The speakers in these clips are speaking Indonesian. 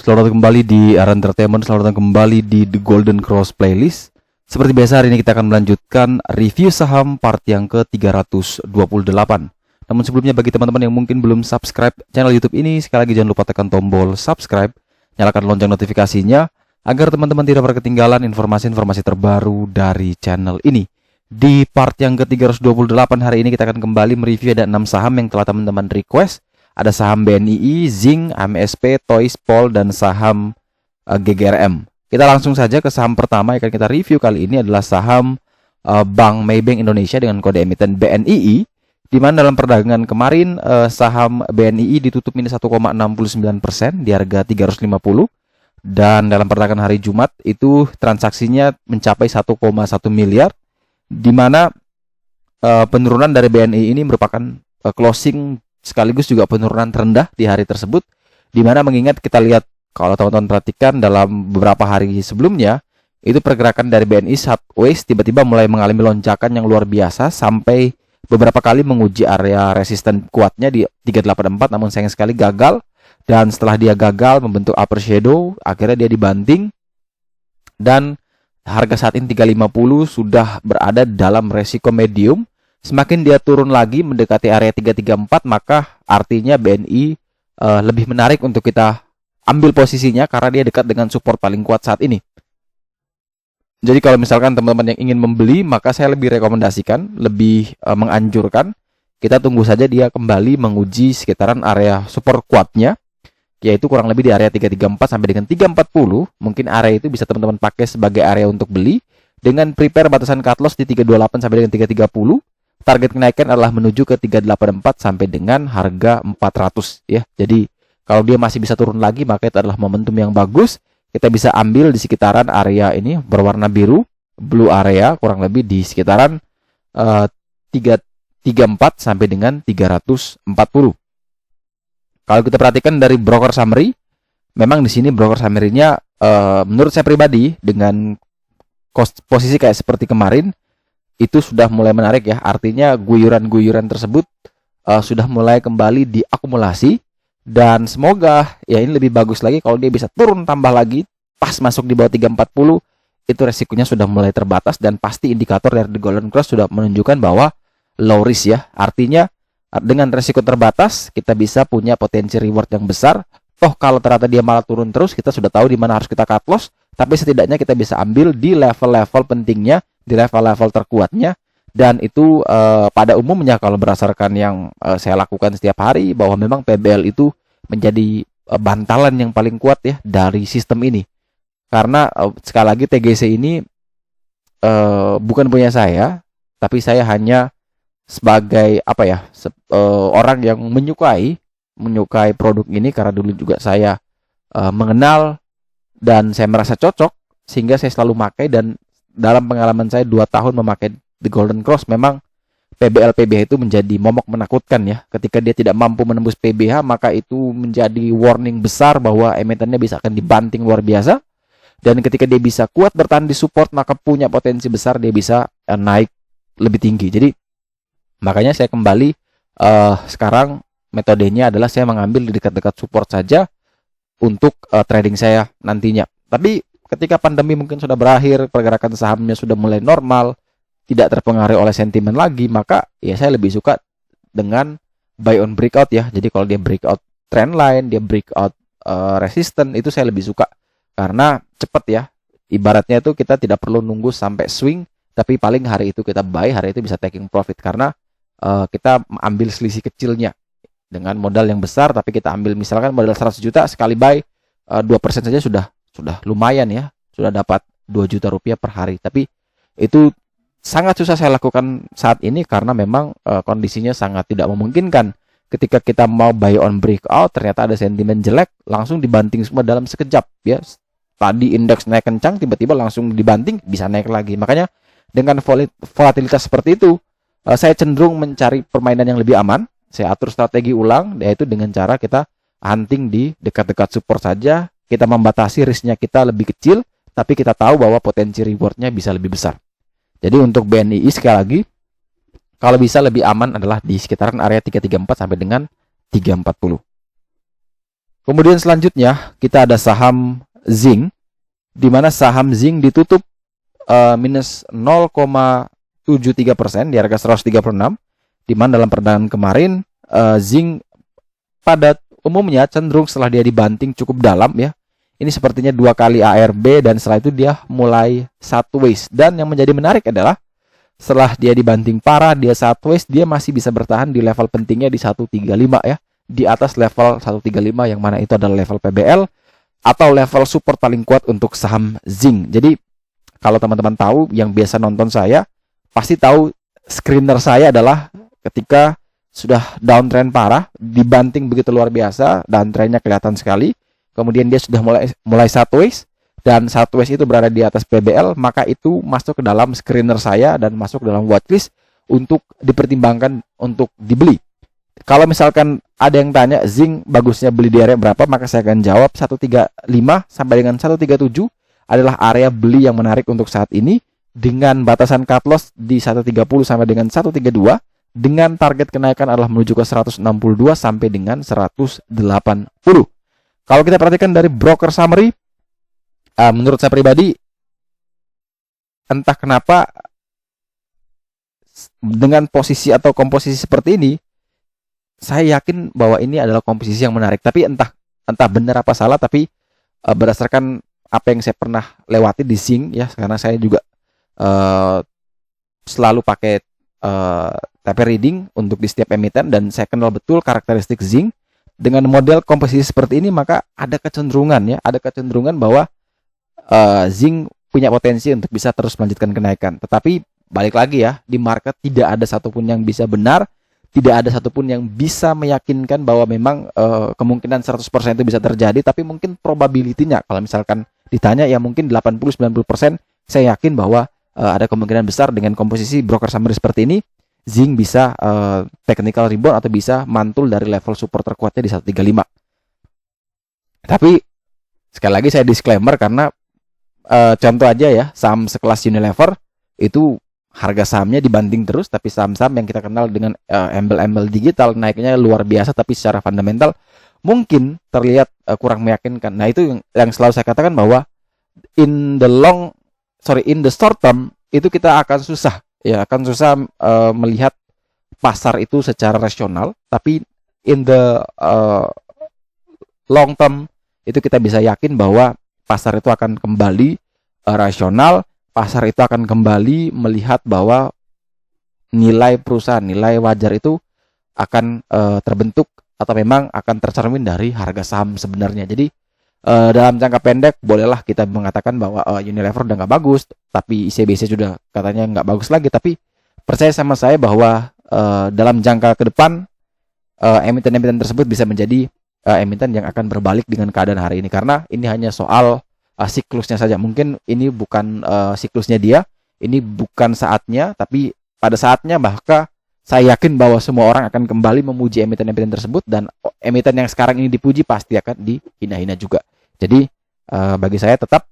Selamat datang kembali di Era Entertainment, selamat datang kembali di The Golden Cross Playlist. Seperti biasa hari ini kita akan melanjutkan review saham part yang ke-328. Namun sebelumnya bagi teman-teman yang mungkin belum subscribe channel YouTube ini, sekali lagi jangan lupa tekan tombol subscribe, nyalakan lonceng notifikasinya agar teman-teman tidak ketinggalan informasi-informasi terbaru dari channel ini. Di part yang ke-328 hari ini kita akan kembali mereview ada 6 saham yang telah teman-teman request. Ada saham BNII, Zing, MSP, Toys, Pol, dan saham GGRM. Kita langsung saja ke saham pertama yang akan kita review kali ini adalah saham Bank Maybank Indonesia dengan kode emiten BNII. Di mana dalam perdagangan kemarin saham BNII ditutup minus 1,69% di harga 350. Dan dalam perdagangan hari Jumat itu transaksinya mencapai 1,1 miliar. Di mana penurunan dari BNI ini merupakan closing sekaligus juga penurunan terendah di hari tersebut, di mana mengingat kita lihat kalau teman-teman perhatikan dalam beberapa hari sebelumnya itu pergerakan dari BNI sideways tiba-tiba mulai mengalami lonjakan yang luar biasa sampai beberapa kali menguji area resisten kuatnya di 384, namun sayang sekali gagal. Dan setelah dia gagal membentuk upper shadow, akhirnya dia dibanting dan harga saat ini 350 sudah berada dalam resiko medium. Semakin dia turun lagi mendekati area 334, maka artinya BNI lebih menarik untuk kita ambil posisinya karena dia dekat dengan support paling kuat saat ini. Jadi kalau misalkan teman-teman yang ingin membeli, maka saya lebih rekomendasikan, lebih menganjurkan kita tunggu saja dia kembali menguji sekitaran area support kuatnya, yaitu kurang lebih di area 334 sampai dengan 340. Mungkin area itu bisa teman-teman pakai sebagai area untuk beli dengan prepare batasan cut loss di 328 sampai dengan 330. Target kenaikan adalah menuju ke 384 sampai dengan harga 400 ya. Jadi kalau dia masih bisa turun lagi, maka itu adalah momentum yang bagus. Kita bisa ambil di sekitaran area ini berwarna biru, blue area, kurang lebih di sekitaran 334 sampai dengan 340. Kalau kita perhatikan dari broker summary, memang di sini broker summary-nya menurut saya pribadi dengan posisi kayak seperti kemarin itu sudah mulai menarik ya. Artinya guyuran-guyuran tersebut sudah mulai kembali diakumulasi. Dan semoga ya ini lebih bagus lagi kalau dia bisa turun tambah lagi pas masuk di bawah 340. Itu resikonya sudah mulai terbatas dan pasti indikator dari The Golden Cross sudah menunjukkan bahwa low risk ya. Artinya dengan resiko terbatas kita bisa punya potensi reward yang besar. Toh kalau ternyata dia malah turun terus, kita sudah tahu di mana harus kita cut loss. Tapi setidaknya kita bisa ambil di level-level pentingnya, di level-level terkuatnya. Dan itu pada umumnya kalau berdasarkan yang saya lakukan setiap hari, bahwa memang PBL itu menjadi bantalan yang paling kuat ya dari sistem ini. Karena sekali lagi TGC ini bukan punya saya, tapi saya hanya sebagai apa ya, orang yang menyukai produk ini karena dulu juga saya mengenal dan saya merasa cocok sehingga saya selalu pakai. Dan dalam pengalaman saya 2 tahun memakai The Golden Cross, memang PBH itu menjadi momok menakutkan ya. Ketika dia tidak mampu menembus PBH, maka itu menjadi warning besar bahwa emitennya bisa akan dibanting luar biasa. Dan ketika dia bisa kuat bertahan di support, maka punya potensi besar dia bisa naik lebih tinggi. Jadi makanya saya kembali sekarang metodenya adalah saya mengambil di dekat-dekat support saja untuk trading saya nantinya. Tapi ketika pandemi mungkin sudah berakhir, pergerakan sahamnya sudah mulai normal, tidak terpengaruhi oleh sentimen lagi, maka ya saya lebih suka dengan buy on breakout ya. Jadi kalau dia breakout trend line, dia breakout resistance, itu saya lebih suka karena cepat ya. Ibaratnya itu kita tidak perlu nunggu sampai swing, tapi paling hari itu kita buy, hari itu bisa taking profit karena kita ambil selisih kecilnya. Dengan modal yang besar, tapi kita ambil misalkan modal 100 juta, sekali buy 2% saja sudah lumayan ya. Sudah dapat 2 juta rupiah per hari. Tapi itu sangat susah saya lakukan saat ini karena memang kondisinya sangat tidak memungkinkan. Ketika kita mau buy on breakout, ternyata ada sentimen jelek, langsung dibanting semua dalam sekejap ya. Tadi indeks naik kencang, tiba-tiba langsung dibanting, bisa naik lagi. Makanya dengan volatilitas seperti itu, saya cenderung mencari permainan yang lebih aman. Saya atur strategi ulang, yaitu dengan cara kita hunting di dekat-dekat support saja. Kita membatasi risknya kita lebih kecil, tapi kita tahu bahwa potensi rewardnya bisa lebih besar. Jadi untuk BNI sekali lagi, kalau bisa lebih aman adalah di sekitaran area 334 sampai dengan 340. Kemudian selanjutnya kita ada saham zinc, di mana saham zinc ditutup minus 0,73% di harga 136, di mana dalam perdagangan kemarin zinc pada umumnya cenderung setelah dia dibanting cukup dalam ya. Ini sepertinya 2 kali ARB dan setelah itu dia mulai sideways. Dan yang menjadi menarik adalah setelah dia dibanting parah, dia sideways, dia masih bisa bertahan di level pentingnya di 135 ya. Di atas level 135 yang mana itu adalah level PBL atau level support paling kuat untuk saham zinc. Jadi kalau teman-teman tahu yang biasa nonton saya pasti tahu screener saya adalah ketika sudah downtrend parah, dibanting begitu luar biasa dan trennya kelihatan sekali. Kemudian dia sudah mulai sideways dan sideways itu berada di atas PBL, maka itu masuk ke dalam screener saya dan masuk ke dalam watchlist untuk dipertimbangkan untuk dibeli. Kalau misalkan ada yang tanya zinc bagusnya beli di area berapa, maka saya akan jawab 135 sampai dengan 137 adalah area beli yang menarik untuk saat ini, dengan batasan cut loss di 130 sampai dengan 132, dengan target kenaikan adalah menuju ke 162 sampai dengan 180. Kalau kita perhatikan dari broker summary, menurut saya pribadi, entah kenapa dengan posisi atau komposisi seperti ini, saya yakin bahwa ini adalah komposisi yang menarik. Tapi entah benar apa salah, tapi berdasarkan apa yang saya pernah lewati di zinc ya, karena saya juga selalu pakai TP reading untuk di setiap emiten dan saya kenal betul karakteristik zinc. Dengan model komposisi seperti ini, maka ada kecenderungan bahwa zinc punya potensi untuk bisa terus melanjutkan kenaikan. Tetapi balik lagi ya, di market tidak ada satupun yang bisa benar, tidak ada satupun yang bisa meyakinkan bahwa memang kemungkinan 100% itu bisa terjadi, tapi mungkin probability-nya kalau misalkan ditanya ya mungkin 80-90% saya yakin bahwa ada kemungkinan besar dengan komposisi broker summary seperti ini zinc bisa technical rebound atau bisa mantul dari level support terkuatnya di 135. Tapi sekali lagi saya disclaimer karena contoh aja ya, saham sekelas Unilever itu harga sahamnya dibanting terus, tapi saham-saham yang kita kenal dengan embel-embel digital naiknya luar biasa, tapi secara fundamental mungkin terlihat kurang meyakinkan. Nah itu yang selalu saya katakan bahwa in the short term itu kita akan susah melihat pasar itu secara rasional, tapi in the long term itu kita bisa yakin bahwa pasar itu akan kembali rasional, pasar itu akan kembali melihat bahwa nilai perusahaan, nilai wajar itu akan terbentuk atau memang akan tercermin dari harga saham sebenarnya. Jadi dalam jangka pendek bolehlah kita mengatakan bahwa Unilever udah nggak bagus, tapi ICBC sudah katanya nggak bagus lagi. Tapi percaya sama saya bahwa dalam jangka ke depan emiten-emiten tersebut bisa menjadi emiten yang akan berbalik dengan keadaan hari ini, karena ini hanya soal siklusnya saja. Mungkin ini bukan siklusnya dia, ini bukan saatnya, tapi pada saatnya maka saya yakin bahwa semua orang akan kembali memuji emiten-emiten tersebut, dan emiten yang sekarang ini dipuji pasti akan dihina-hina juga. Jadi bagi saya tetap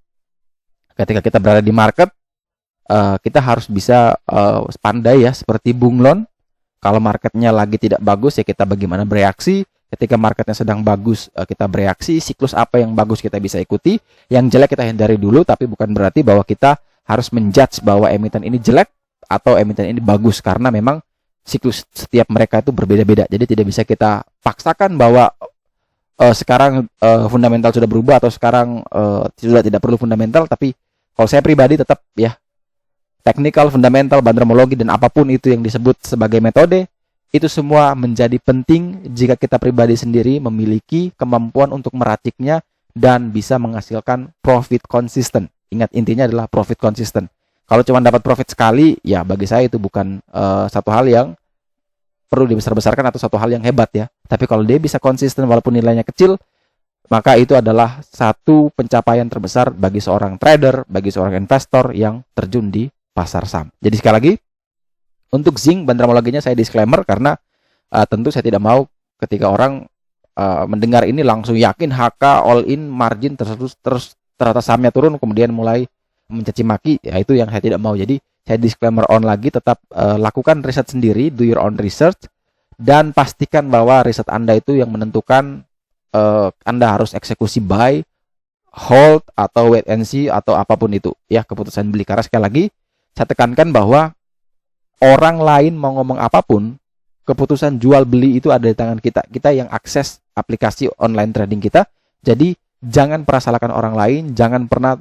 ketika kita berada di market, kita harus bisa pandai ya, seperti bunglon. Kalau marketnya lagi tidak bagus ya kita bagaimana bereaksi. Ketika marketnya sedang bagus kita bereaksi. Siklus apa yang bagus kita bisa ikuti, yang jelek kita hindari dulu. Tapi bukan berarti bahwa kita harus menjudge bahwa emiten ini jelek atau emiten ini bagus, karena memang siklus setiap mereka itu berbeda-beda. Jadi tidak bisa kita paksakan bahwa sekarang fundamental sudah berubah atau sekarang sudah tidak perlu fundamental. Tapi kalau saya pribadi tetap ya, technical, fundamental, bandranologi dan apapun itu yang disebut sebagai metode, itu semua menjadi penting jika kita pribadi sendiri memiliki kemampuan untuk meraciknya dan bisa menghasilkan profit konsisten. Ingat, intinya adalah profit konsisten. Kalau cuma dapat profit sekali, ya bagi saya itu bukan satu hal yang perlu dibesar-besarkan atau satu hal yang hebat ya. Tapi kalau dia bisa konsisten walaupun nilainya kecil, maka itu adalah satu pencapaian terbesar bagi seorang trader, bagi seorang investor yang terjun di pasar saham. Jadi sekali lagi, untuk zinc bandranologinya saya disclaimer karena tentu saya tidak mau ketika orang mendengar ini langsung yakin HK all in margin terus ternyata sahamnya turun kemudian mulai mencaci maki, ya itu yang saya tidak mau. Jadi saya disclaimer on lagi, tetap lakukan riset sendiri, do your own research, dan pastikan bahwa riset Anda itu yang menentukan Anda harus eksekusi buy, hold, atau wait and see, atau apapun itu ya keputusan beli. Karena sekali lagi saya tekankan bahwa orang lain mau ngomong apapun, keputusan jual beli itu ada di tangan kita. Kita yang akses aplikasi online trading kita. Jadi jangan pernah salahkan orang lain, jangan pernah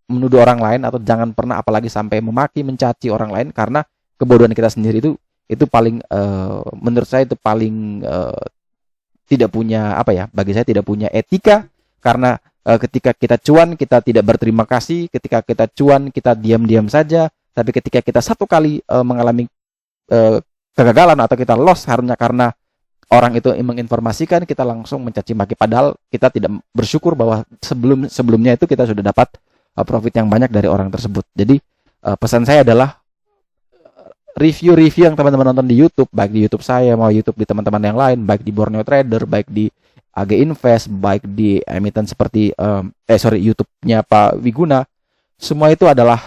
menuduh orang lain, atau jangan pernah apalagi sampai memaki, mencaci orang lain, karena kebodohan kita sendiri itu paling menurut saya itu paling tidak punya bagi saya tidak punya etika. Karena ketika kita cuan kita tidak berterima kasih, ketika kita cuan kita diam-diam saja, tapi ketika kita satu kali mengalami kegagalan atau kita loss karena orang itu menginformasikan, kita langsung mencaci maki, padahal kita tidak bersyukur bahwa sebelumnya itu kita sudah dapat profit yang banyak dari orang tersebut. Jadi pesan saya adalah review-review yang teman-teman nonton di YouTube, baik di YouTube saya mau YouTube di teman-teman yang lain, baik di Borneo Trader, baik di AG Invest, baik di emiten seperti YouTube-nya Pak Wiguna, semua itu adalah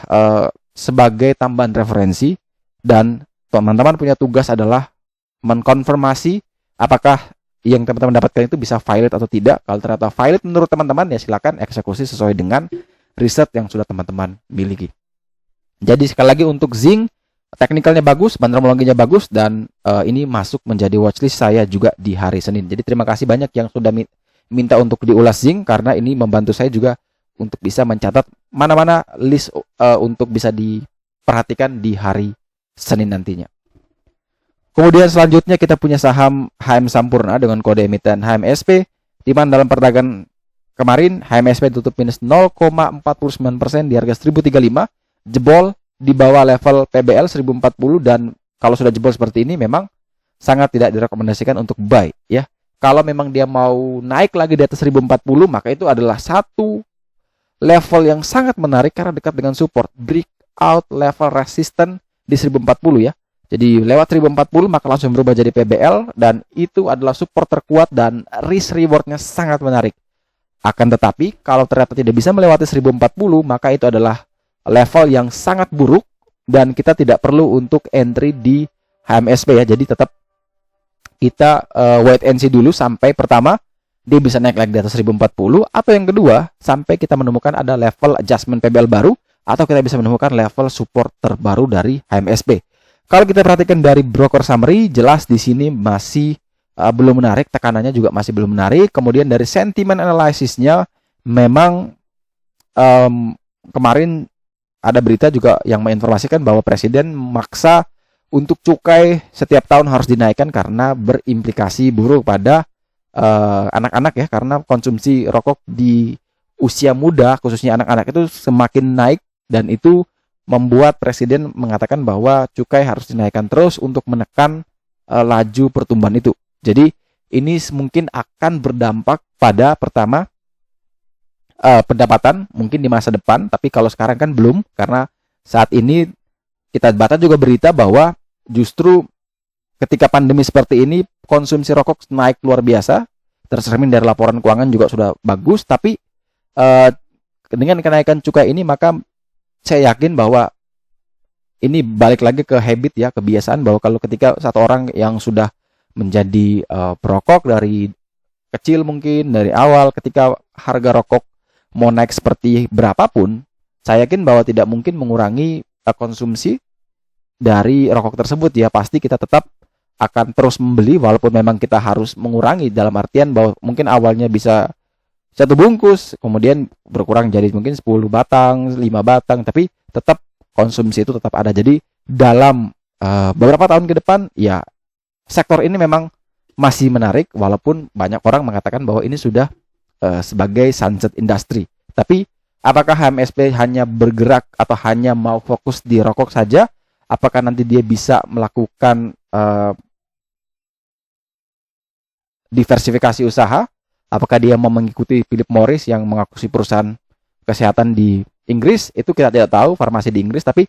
sebagai tambahan referensi, dan teman-teman punya tugas adalah mengkonfirmasi apakah yang teman-teman dapatkan itu bisa valid atau tidak. Kalau ternyata valid menurut teman-teman, ya silakan eksekusi sesuai dengan riset yang sudah teman-teman miliki. Jadi sekali lagi untuk zinc, teknikalnya bagus, banterologinya bagus, dan ini masuk menjadi watchlist saya juga di hari Senin. Jadi terima kasih banyak yang sudah minta untuk diulas zinc, karena ini membantu saya juga untuk bisa mencatat mana-mana list untuk bisa diperhatikan di hari Senin nantinya. Kemudian selanjutnya kita punya saham HM Sampurna dengan kode emiten HMSP, di mana dalam perdagangan kemarin HMSP tutup minus 0,49% di harga 1035, jebol di bawah level PBL 1040, dan kalau sudah jebol seperti ini memang sangat tidak direkomendasikan untuk buy ya. Kalau memang dia mau naik lagi di atas 1040, maka itu adalah satu level yang sangat menarik karena dekat dengan support, breakout level resistance di 1040 ya. Jadi lewat 1040 maka langsung berubah jadi PBL, dan itu adalah support terkuat dan risk rewardnya sangat menarik. Akan tetapi kalau ternyata tidak bisa melewati 1040, maka itu adalah level yang sangat buruk dan kita tidak perlu untuk entry di HMSP ya. Jadi tetap kita wait and see dulu sampai pertama dia bisa naik lagi di atas 1040, atau yang kedua sampai kita menemukan ada level adjustment PBL baru, atau kita bisa menemukan level support terbaru dari HMSP. Kalau kita perhatikan dari broker summary, jelas di sini masih belum menarik, tekanannya juga masih belum menarik. Kemudian dari sentiment analysisnya memang kemarin ada berita juga yang menginformasikan bahwa presiden memaksa untuk cukai setiap tahun harus dinaikkan karena berimplikasi buruk pada anak-anak ya, karena konsumsi rokok di usia muda khususnya anak-anak itu semakin naik, dan itu membuat presiden mengatakan bahwa cukai harus dinaikkan terus untuk menekan laju pertumbuhan itu. Jadi ini mungkin akan berdampak pada pertama pendapatan mungkin di masa depan, tapi kalau sekarang kan belum, karena saat ini kita baca juga berita bahwa justru ketika pandemi seperti ini konsumsi rokok naik luar biasa, tercermin dari laporan keuangan juga sudah bagus, tapi dengan kenaikan cukai ini maka saya yakin bahwa ini balik lagi ke habit ya, kebiasaan, bahwa kalau ketika satu orang yang sudah menjadi perokok dari kecil, mungkin dari awal ketika harga rokok mau naik seperti berapapun, saya yakin bahwa tidak mungkin mengurangi konsumsi dari rokok tersebut ya. Pasti kita tetap akan terus membeli, walaupun memang kita harus mengurangi dalam artian bahwa mungkin awalnya bisa 1 bungkus, kemudian berkurang jadi mungkin 10 batang, 5 batang, tapi tetap konsumsi itu tetap ada. Jadi dalam beberapa tahun ke depan ya sektor ini memang masih menarik, walaupun banyak orang mengatakan bahwa ini sudah sebagai sunset industry. Tapi apakah HMSP hanya bergerak atau hanya mau fokus di rokok saja? Apakah nanti dia bisa melakukan diversifikasi usaha? Apakah dia mau mengikuti Philip Morris yang mengakuisisi perusahaan kesehatan di Inggris? Itu kita tidak tahu, farmasi di Inggris. Tapi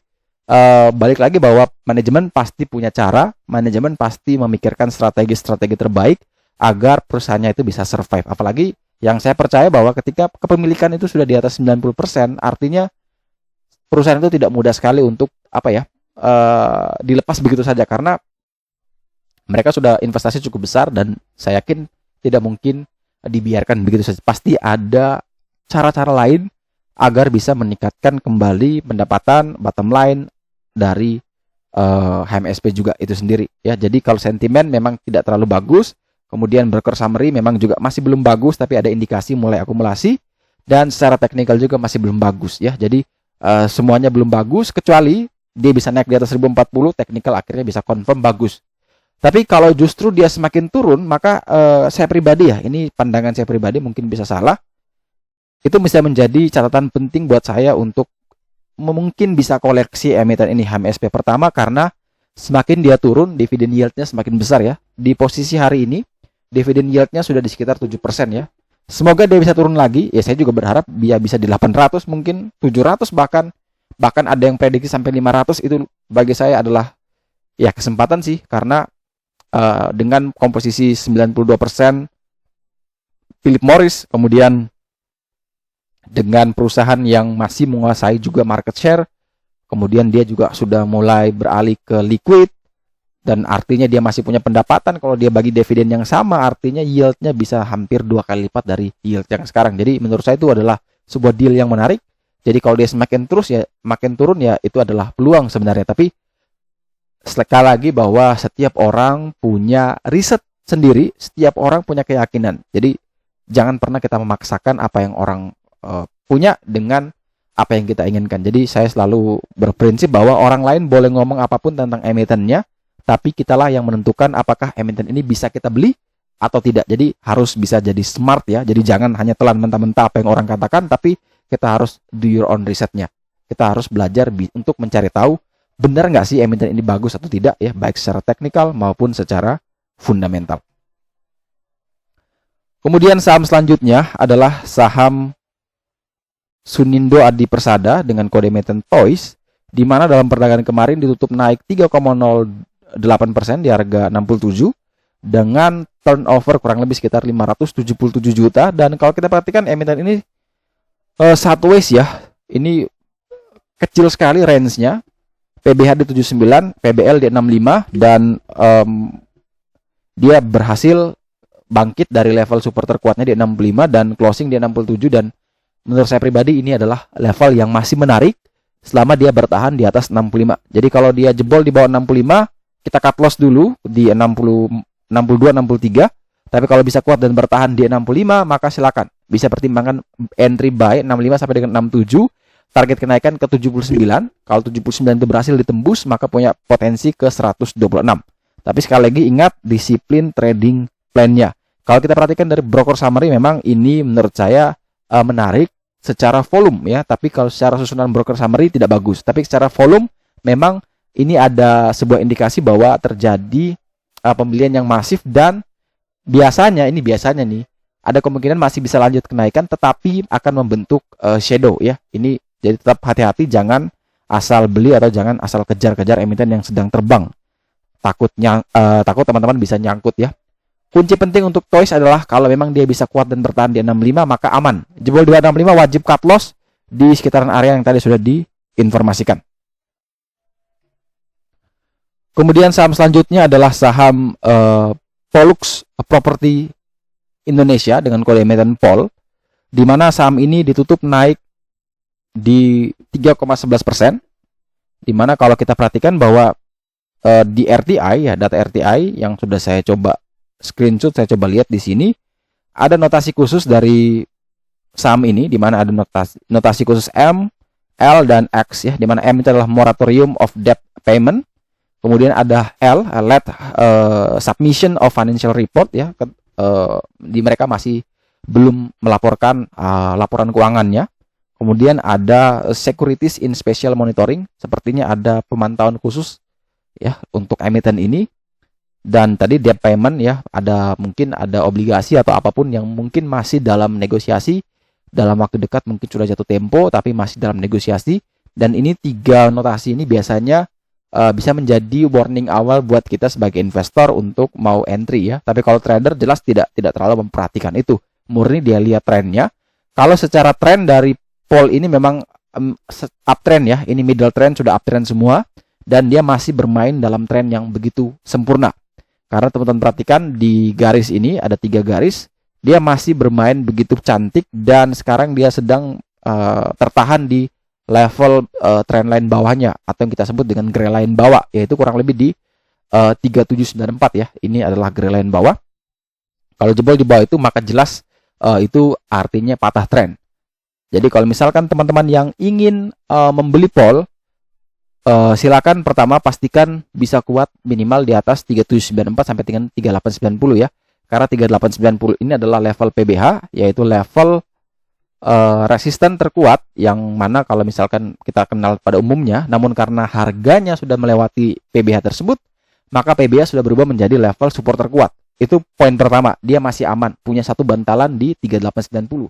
balik lagi bahwa manajemen pasti punya cara, manajemen pasti memikirkan strategi-strategi terbaik agar perusahaannya itu bisa survive. Apalagi yang saya percaya bahwa ketika kepemilikan itu sudah di atas 90%, artinya perusahaan itu tidak mudah sekali untuk dilepas begitu saja, karena mereka sudah investasi cukup besar, dan saya yakin tidak mungkin dibiarkan begitu saja. Pasti ada cara-cara lain agar bisa meningkatkan kembali pendapatan bottom line dari HMSP juga itu sendiri ya. Jadi kalau sentimen memang tidak terlalu bagus, kemudian broker summary memang juga masih belum bagus, tapi ada indikasi mulai akumulasi, dan secara teknikal juga masih belum bagus ya. Jadi semuanya belum bagus, kecuali dia bisa naik di atas 1040, teknikal akhirnya bisa confirm bagus. Tapi kalau justru dia semakin turun, maka saya pribadi ya, ini pandangan saya pribadi, mungkin bisa salah, itu bisa menjadi catatan penting buat saya untuk mungkin bisa koleksi emiten ini HMSP. Pertama karena semakin dia turun, dividen yieldnya semakin besar ya. Di posisi hari ini dividen yieldnya sudah di sekitar 7% ya. Semoga dia bisa turun lagi. Ya saya juga berharap dia bisa di 800, mungkin 700, bahkan ada yang prediksi sampai 500. Itu bagi saya adalah ya kesempatan sih, karena dengan komposisi 92% Philip Morris, kemudian dengan perusahaan yang masih menguasai juga market share, kemudian dia juga sudah mulai beralih ke liquid, dan artinya dia masih punya pendapatan. Kalau dia bagi dividen yang sama, artinya yieldnya bisa hampir 2 kali lipat dari yield yang sekarang. Jadi menurut saya itu adalah sebuah deal yang menarik. Jadi kalau dia semakin terus ya makin turun, ya itu adalah peluang sebenarnya. Tapi sekali lagi bahwa setiap orang punya riset sendiri, setiap orang punya keyakinan. Jadi jangan pernah kita memaksakan apa yang orang punya dengan apa yang kita inginkan. Jadi saya selalu berprinsip bahwa orang lain boleh ngomong apapun tentang emitennya, tapi kitalah yang menentukan apakah emiten ini bisa kita beli atau tidak. Jadi harus bisa jadi smart ya. Jadi jangan hanya telan mentah-mentah apa yang orang katakan, tapi kita harus do your own risetnya. Kita harus belajar untuk mencari tahu benar nggak sih emiten ini bagus atau tidak ya, baik secara teknikal maupun secara fundamental. Kemudian saham selanjutnya adalah saham Sunindo Adi Persada dengan kode emiten TOIS, di mana dalam perdagangan kemarin ditutup naik 3,08% di harga 67 dengan turnover kurang lebih sekitar 577 juta. Dan kalau kita perhatikan emiten ini sideways ya, ini kecil sekali range-nya. PBH di 79, PBL di 65, dan dia berhasil bangkit dari level super terkuatnya di 65 dan closing di 67. Dan menurut saya pribadi ini adalah level yang masih menarik selama dia bertahan di atas 65. Jadi kalau dia jebol di bawah 65, kita cut loss dulu di 60, 62, 63. Tapi kalau bisa kuat dan bertahan di 65, maka silakan bisa pertimbangkan entry buy 65 sampai dengan 67. Target kenaikan ke 79. Kalau 79 itu berhasil ditembus, maka punya potensi ke 126. Tapi sekali lagi ingat disiplin trading plan-nya. Kalau kita perhatikan dari broker summary, memang ini menurut saya menarik secara volume ya, tapi kalau secara susunan broker summary tidak bagus. Tapi secara volume memang ini ada sebuah indikasi bahwa terjadi pembelian yang masif, dan biasanya nih ada kemungkinan masih bisa lanjut kenaikan, tetapi akan membentuk shadow ya. Ini jadi tetap hati-hati, jangan asal beli atau jangan asal kejar-kejar emiten yang sedang terbang. Takut teman-teman bisa nyangkut ya. Kunci penting untuk TOIS adalah kalau memang dia bisa kuat dan bertahan di 65, maka aman. Jebol di 65 wajib cut loss di sekitaran area yang tadi sudah diinformasikan. Kemudian saham selanjutnya adalah saham Pollux Property Indonesia dengan kode emiten POL, di mana saham ini ditutup naik di 3,11%, di mana kalau kita perhatikan bahwa di RTI ya, data RTI yang sudah saya coba screenshot, saya coba lihat di sini ada notasi khusus dari saham ini, di mana ada notasi khusus M, L, dan X ya, di mana M itu adalah moratorium of debt payment, kemudian ada L, late submission of financial report ya, di mereka masih belum melaporkan laporan keuangannya. Kemudian ada securities in special monitoring, sepertinya ada pemantauan khusus ya untuk emiten ini. Dan tadi debt payment ya, mungkin ada obligasi atau apapun yang mungkin masih dalam negosiasi, dalam waktu dekat mungkin sudah jatuh tempo tapi masih dalam negosiasi. Dan ini 3 notasi ini biasanya bisa menjadi warning awal buat kita sebagai investor untuk mau entry ya. Tapi kalau trader jelas tidak terlalu memperhatikan itu, murni dia lihat trennya. Kalau secara tren dari POL ini memang uptrend ya, ini middle trend, sudah uptrend semua, dan dia masih bermain dalam tren yang begitu sempurna. Karena teman-teman perhatikan di garis ini ada 3 garis, dia masih bermain begitu cantik dan sekarang dia sedang tertahan di level trendline bawahnya atau yang kita sebut dengan gray line bawah, yaitu kurang lebih di 3794 ya. Ini adalah gray line bawah. Kalau jebol di bawah itu maka jelas itu artinya patah tren. Jadi kalau misalkan teman-teman yang ingin membeli Pol, silakan pertama pastikan bisa kuat minimal di atas 3794 sampai dengan 3890 ya. Karena 3890 ini adalah level PBH, yaitu level resisten terkuat yang mana kalau misalkan kita kenal pada umumnya, namun karena harganya sudah melewati PBH tersebut, maka PBH sudah berubah menjadi level support terkuat. Itu poin pertama, dia masih aman, punya satu bantalan di 3890.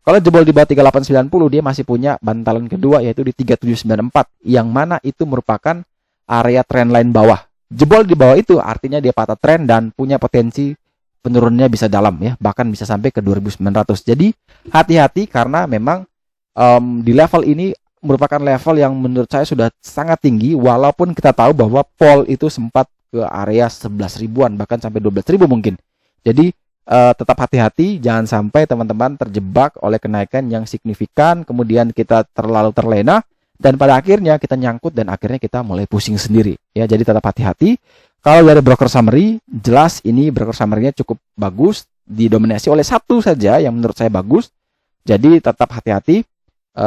Kalau jebol di bawah 3890, dia masih punya bantalan kedua yaitu di 3794, yang mana itu merupakan area trendline bawah. Jebol di bawah itu artinya dia patah tren dan punya potensi penurunannya bisa dalam ya, bahkan bisa sampai ke 2900. Jadi hati-hati karena memang di level ini merupakan level yang menurut saya sudah sangat tinggi, walaupun kita tahu bahwa Pol itu sempat ke area 11 ribuan bahkan sampai 12 ribu mungkin. Jadi tetap hati-hati, jangan sampai teman-teman terjebak oleh kenaikan yang signifikan, kemudian kita terlalu terlena dan pada akhirnya kita nyangkut dan akhirnya kita mulai pusing sendiri ya. Jadi tetap hati-hati. Kalau dari broker summary, jelas ini broker summary-nya cukup bagus, didominasi oleh satu saja yang menurut saya bagus. Jadi tetap hati-hati,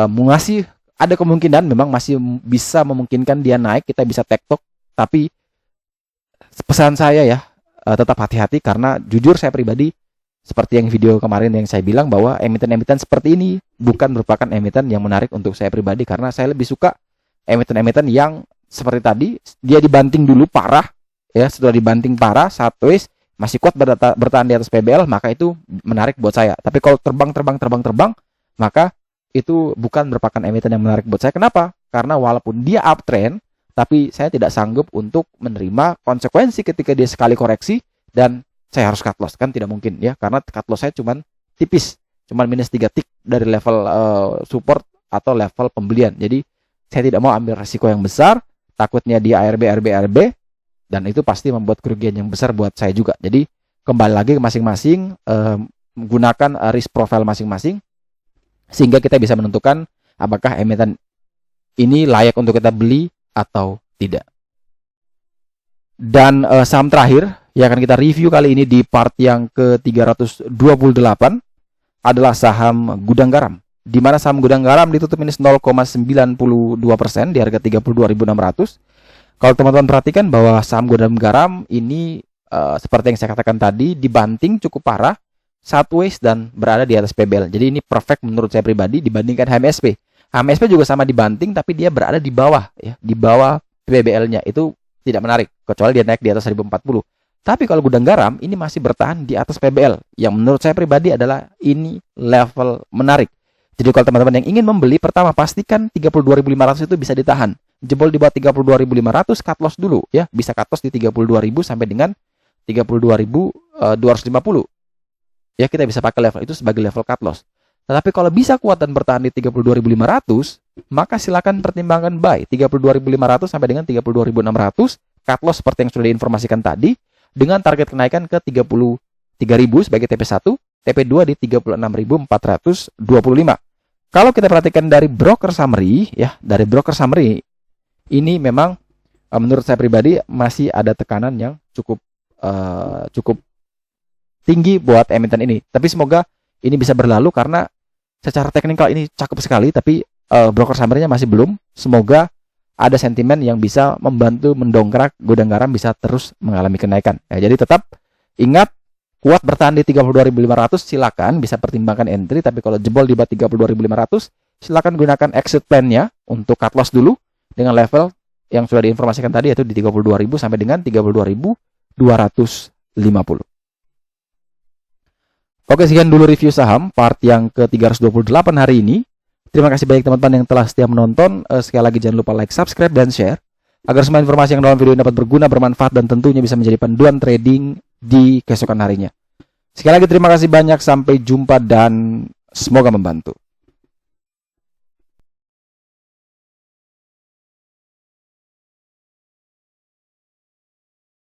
mengasih ada kemungkinan memang masih bisa memungkinkan dia naik, kita bisa tektok, tapi pesan saya ya, tetap hati-hati karena jujur saya pribadi seperti yang video kemarin yang saya bilang bahwa emiten-emiten seperti ini bukan merupakan emiten yang menarik untuk saya pribadi, karena saya lebih suka emiten-emiten yang seperti tadi, dia dibanting dulu parah ya, setelah dibanting parah sideways masih kuat bertahan di atas PBL, maka itu menarik buat saya. Tapi kalau terbang maka itu bukan merupakan emiten yang menarik buat saya. Kenapa? Karena walaupun dia uptrend, tapi saya tidak sanggup untuk menerima konsekuensi ketika dia sekali koreksi dan saya harus cut loss. Kan tidak mungkin ya, karena cut loss saya cuman tipis, cuman minus 3 tick dari level support atau level pembelian. Jadi saya tidak mau ambil resiko yang besar, takutnya dia ARB, dan itu pasti membuat kerugian yang besar buat saya juga. Jadi kembali lagi ke masing-masing, gunakan risk profile masing-masing sehingga kita bisa menentukan apakah emiten ini layak untuk kita beli atau tidak. Dan saham terakhir yang akan kita review kali ini di part yang ke-328 adalah saham Gudang Garam, di mana saham Gudang Garam ditutup minus 0,92% di harga 32.600. Kalau teman-teman perhatikan bahwa saham Gudang Garam ini seperti yang saya katakan tadi, dibanting cukup parah, sideways dan berada di atas PBL. Jadi ini perfect menurut saya pribadi dibandingkan HMSP. HMSP juga sama dibanting, tapi dia berada di bawah ya, di bawah PBL-nya. Itu tidak menarik kecuali dia naik di atas 1040. Tapi kalau Gudang Garam ini masih bertahan di atas PBL, yang menurut saya pribadi adalah ini level menarik. Jadi kalau teman-teman yang ingin membeli, pertama pastikan 32.500 itu bisa ditahan. Jebol di bawah 32.500, cut loss dulu ya, bisa cut loss di 32.000 sampai dengan 32.250. Ya, kita bisa pakai level itu sebagai level cut loss. Tetapi kalau bisa kuat dan bertahan di 32.500, maka silakan pertimbangkan buy 32.500 sampai dengan 32.600, cut loss seperti yang sudah diinformasikan tadi, dengan target kenaikan ke 33.000 sebagai TP1, TP2 di 36.425. Kalau kita perhatikan dari broker summary ya, dari broker summary ini memang menurut saya pribadi masih ada tekanan yang cukup tinggi buat emiten ini. Tapi semoga ini bisa berlalu karena secara teknikal ini cakep sekali, tapi broker summary-nya masih belum. Semoga ada sentimen yang bisa membantu mendongkrak Gudang Garam bisa terus mengalami kenaikan. Ya, jadi tetap ingat, kuat bertahan di 32.500 silakan bisa pertimbangkan entry, tapi kalau jebol di bawah 32.500 silakan gunakan exit plan-nya untuk cut loss dulu dengan level yang sudah diinformasikan tadi, yaitu di 32.000 sampai dengan 32.250. Oke, sekian dulu review saham part yang ke-328 hari ini. Terima kasih banyak teman-teman yang telah setia menonton. Sekali lagi jangan lupa like, subscribe, dan share agar semua informasi yang dalam video ini dapat berguna, bermanfaat, dan tentunya bisa menjadi panduan trading di keesokan harinya. Sekali lagi terima kasih banyak, sampai jumpa dan semoga membantu.